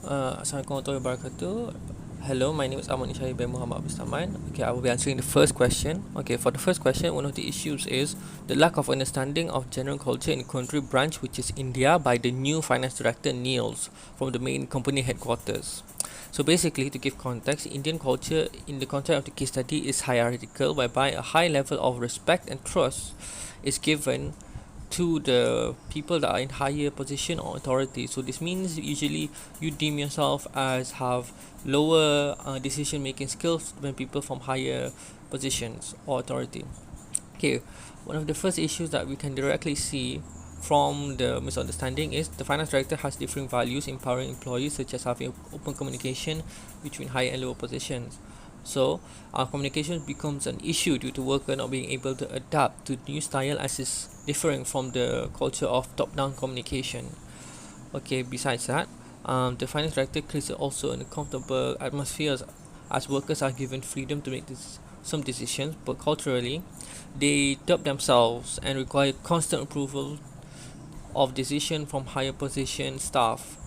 Assalamualaikum warahmatullahi wabarakatuh. Hello, my name is Ahmad Ishari bin Muhammad Abdul Saman. Okay, I will be answering the first question. Okay, for the first question, one of the issues is the lack of understanding of general culture in country branch, which is India, by the new finance director Niels from the main company headquarters. So basically, to give context, Indian culture in the context of the case study is hierarchical, whereby a high level of respect and trust is given to the people that are in higher position or authority. So this means usually you deem yourself as have lower decision making skills than people from higher positions or authority. Okay, one of the first issues that we can directly see from the misunderstanding is the finance director has different values empowering employees, such as having open communication between higher and lower positions. So our communication becomes an issue due to worker not being able to adapt to new style as is differing from the culture of top-down communication. Okay, besides that, the finance director creates also an uncomfortable atmosphere as workers are given freedom to make some decisions, but culturally, they doubt themselves and require constant approval of decision from higher position staff,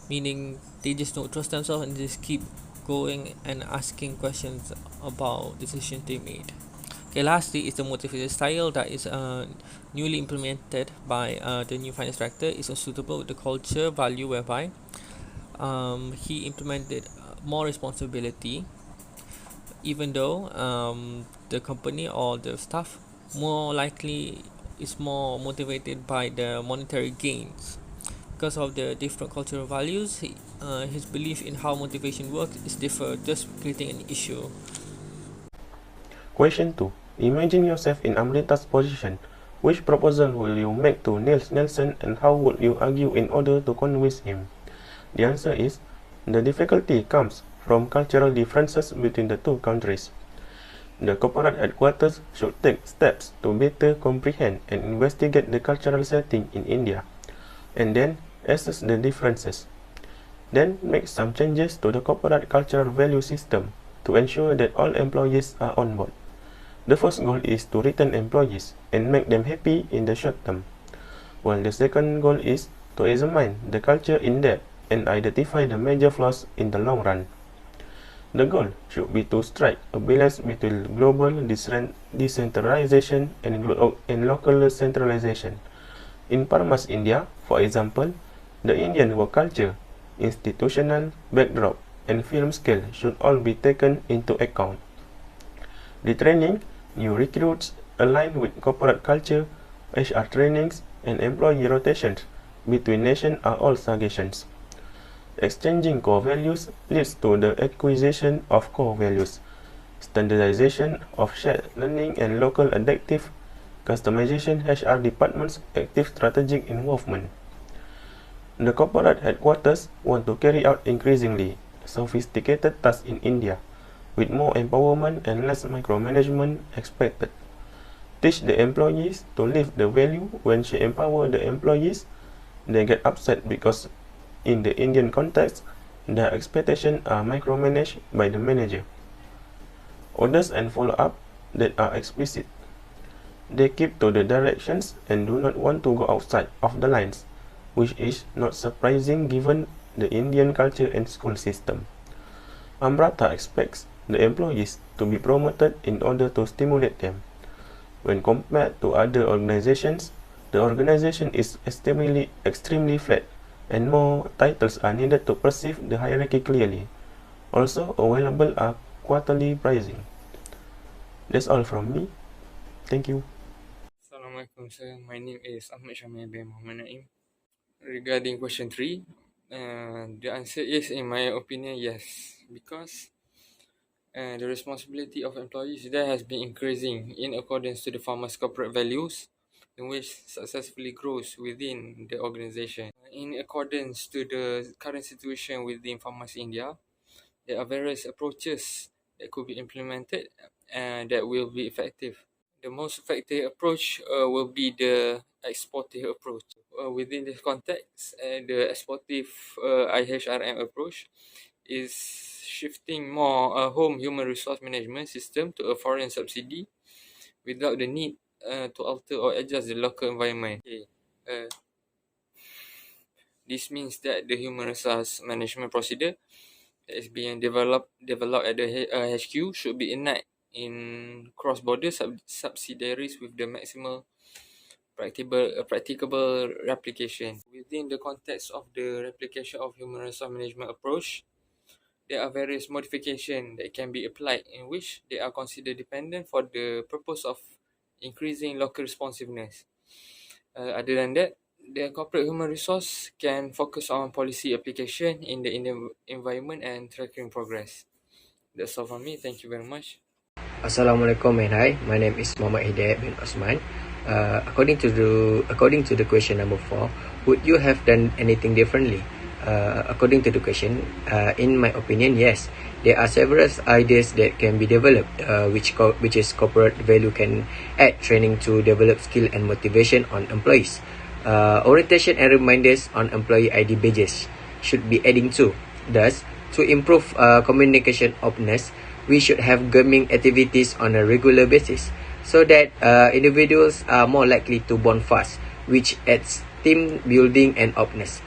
meaning they just don't trust themselves and just keep going and asking questions about decisions they made. Okay, lastly is the motivated style that is newly implemented by the new finance director is unsuitable with the culture value whereby he implemented more responsibility, even though the company or the staff more likely is more motivated by the monetary gains. Because of the different cultural values, his belief in how motivation works is differ, thus creating an issue. Question 2. Imagine yourself in Amrita's position. Which proposal will you make to Niels Nelson and how would you argue in order to convince him? The answer is the difficulty comes from cultural differences between the two countries. The corporate headquarters should take steps to better comprehend and investigate the cultural setting in India, and then assess the differences. Then make some changes to the corporate cultural value system to ensure that all employees are on board. The first goal is to retain employees and make them happy in the short term, while the second goal is to examine the culture in depth and identify the major flaws in the long run. The goal should be to strike a balance between global decentralization and local centralization. In Parmas, India, for example, the Indian work culture, institutional backdrop, and film scale should all be taken into account. The training, new recruits aligned with corporate culture, HR trainings, and employee rotations between nations are all suggestions. Exchanging core values leads to the acquisition of core values, standardization of shared learning and local adaptive customization HR department's active strategic involvement. The corporate headquarters want to carry out increasingly sophisticated tasks in India, with more empowerment and less micromanagement expected. Teach the employees to live the value. When she empower the employees, they get upset because in the Indian context, their expectations are micromanaged by the manager. Orders and follow-up that are explicit. They keep to the directions and do not want to go outside of the lines, which is not surprising given the Indian culture and school system. Amrata expects the employees to be promoted in order to stimulate them. When compared to other organizations, the organization is extremely flat, and more titles are needed to perceive the hierarchy clearly. Also available are quarterly pricing. That's all from me. Thank you. Assalamualaikum sir, my name is Ahmad Syamil bin Muhammad Naim. Regarding question 3, the answer is, in my opinion, yes. Because the responsibility of employees there has been increasing in accordance to the farmer's corporate values, in which successfully grows within the organization. In accordance to the current situation within Farmers India, there are various approaches that could be implemented and that will be effective. The most effective approach will be the exportive approach. Within this context, the exportive IHRM approach is shifting more home human resource management system to a foreign subsidy without the need to alter or adjust the local environment. Okay. Uh, This means that the human resource management procedure that is being developed at the HQ should be enacted in cross-border subsidiaries with the maximal practicable replication. Within the context of the replication of human resource management approach, there are various modifications that can be applied in which they are considered dependent for the purpose of increasing local responsiveness. Other than that, the corporate human resource can focus on policy application in the environment and tracking progress. That's all from me. Thank you very much. Assalamualaikum and hi. My name is Muhammad Hidayat bin Osman. According to the question number 4, would you have done anything differently? According to the question, in my opinion, yes. There are several ideas that can be developed, which is corporate value can add training to develop skill and motivation on employees. Orientation and reminders on employee ID badges should be adding to. Thus, to improve communication openness, we should have gaming activities on a regular basis so that individuals are more likely to bond fast, which adds team building and openness.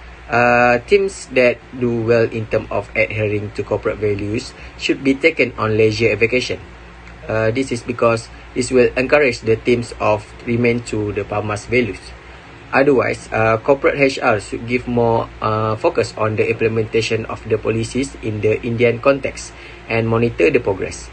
Teams that do well in terms of adhering to corporate values should be taken on leisure vacation. This is because this will encourage the teams of remain to the PAMAS values. Otherwise, corporate HR should give more focus on the implementation of the policies in the Indian context and monitor the progress.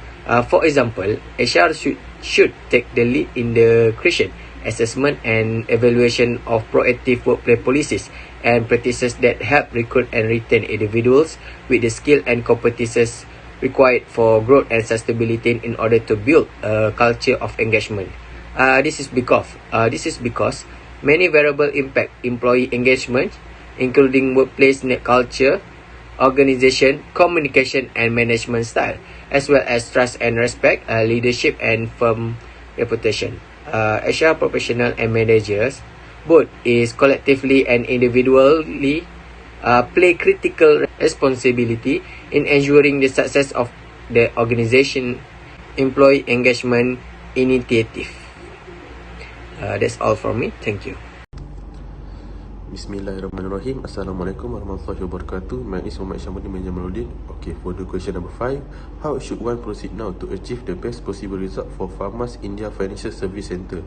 For example, HR should take the lead in the creation, assessment and evaluation of proactive workplace policies and practices that help recruit and retain individuals with the skill and competences required for growth and sustainability in order to build a culture of engagement. This is because many variables impact employee engagement, including workplace culture, organization, communication and management style, as well as trust and respect, leadership and firm reputation. HR professionals and managers, both is collectively and individually, play critical responsibility in ensuring the success of the organization employee engagement initiative. That's all from me. Thank you. Bismillahirrahmanirrahim. Assalamualaikum warahmatullahi wabarakatuh. My name is Muhammad Syamudin bin Jamaluddin. Okay, for the question number 5, how should one proceed now to achieve the best possible result for Farmers India Financial Service Centre?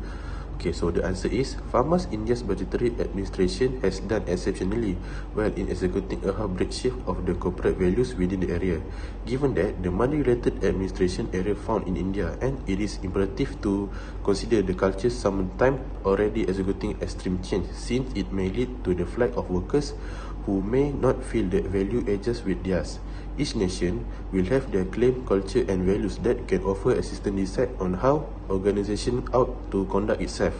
Okay, so the answer is Farmers India's budgetary administration has done exceptionally well in executing a hybrid shift of the corporate values within the area. Given that the money-related administration area found in India, and it is imperative to consider the culture sometimes already executing extreme change, since it may lead to the flight of workers who may not feel that value adjusts with theirs. Each nation will have their claim, culture and values that can offer assistance decide on how organization ought to conduct itself.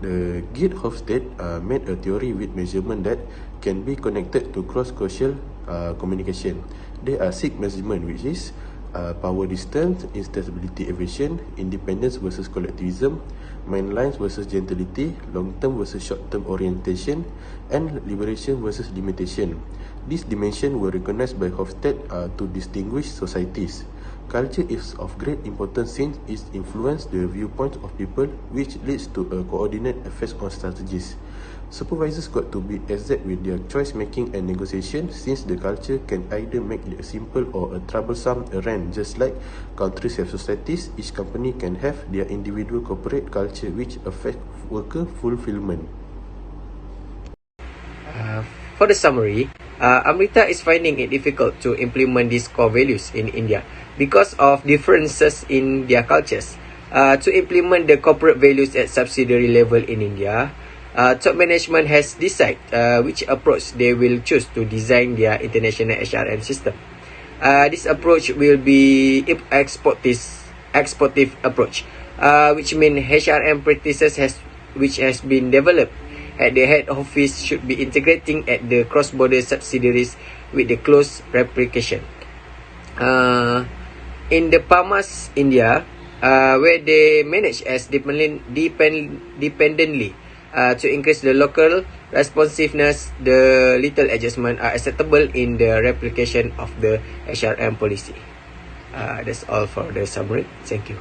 The Git Hofstede made a theory with measurement that can be connected to cross-cultural communication. There are 6 measurements, which is power distance, instability evasion, independence versus collectivism, mind lines versus gentility, long-term versus short-term orientation, and liberation versus limitation. These dimensions were recognized by Hofstede to distinguish societies. Culture is of great importance since it influences the viewpoints of people, which leads to a coordinate effect on strategies. Supervisors got to be exact with their choice making and negotiation, since the culture can either make it a simple or a troublesome errand. Just like countries have societies, each company can have their individual corporate culture which affect worker fulfillment. For the summary, Amrita is finding it difficult to implement these core values in India because of differences in their cultures. To implement the corporate values at subsidiary level in India, top management has decided which approach they will choose to design their international HRM system. This approach will be exportive approach, which means HRM practices which has been developed at the head office should be integrating at the cross-border subsidiaries with the close replication. In the PAMAS India, where they manage as dependently to increase the local responsiveness, the little adjustment are acceptable in the replication of the HRM policy. That's all for the summary. Thank you.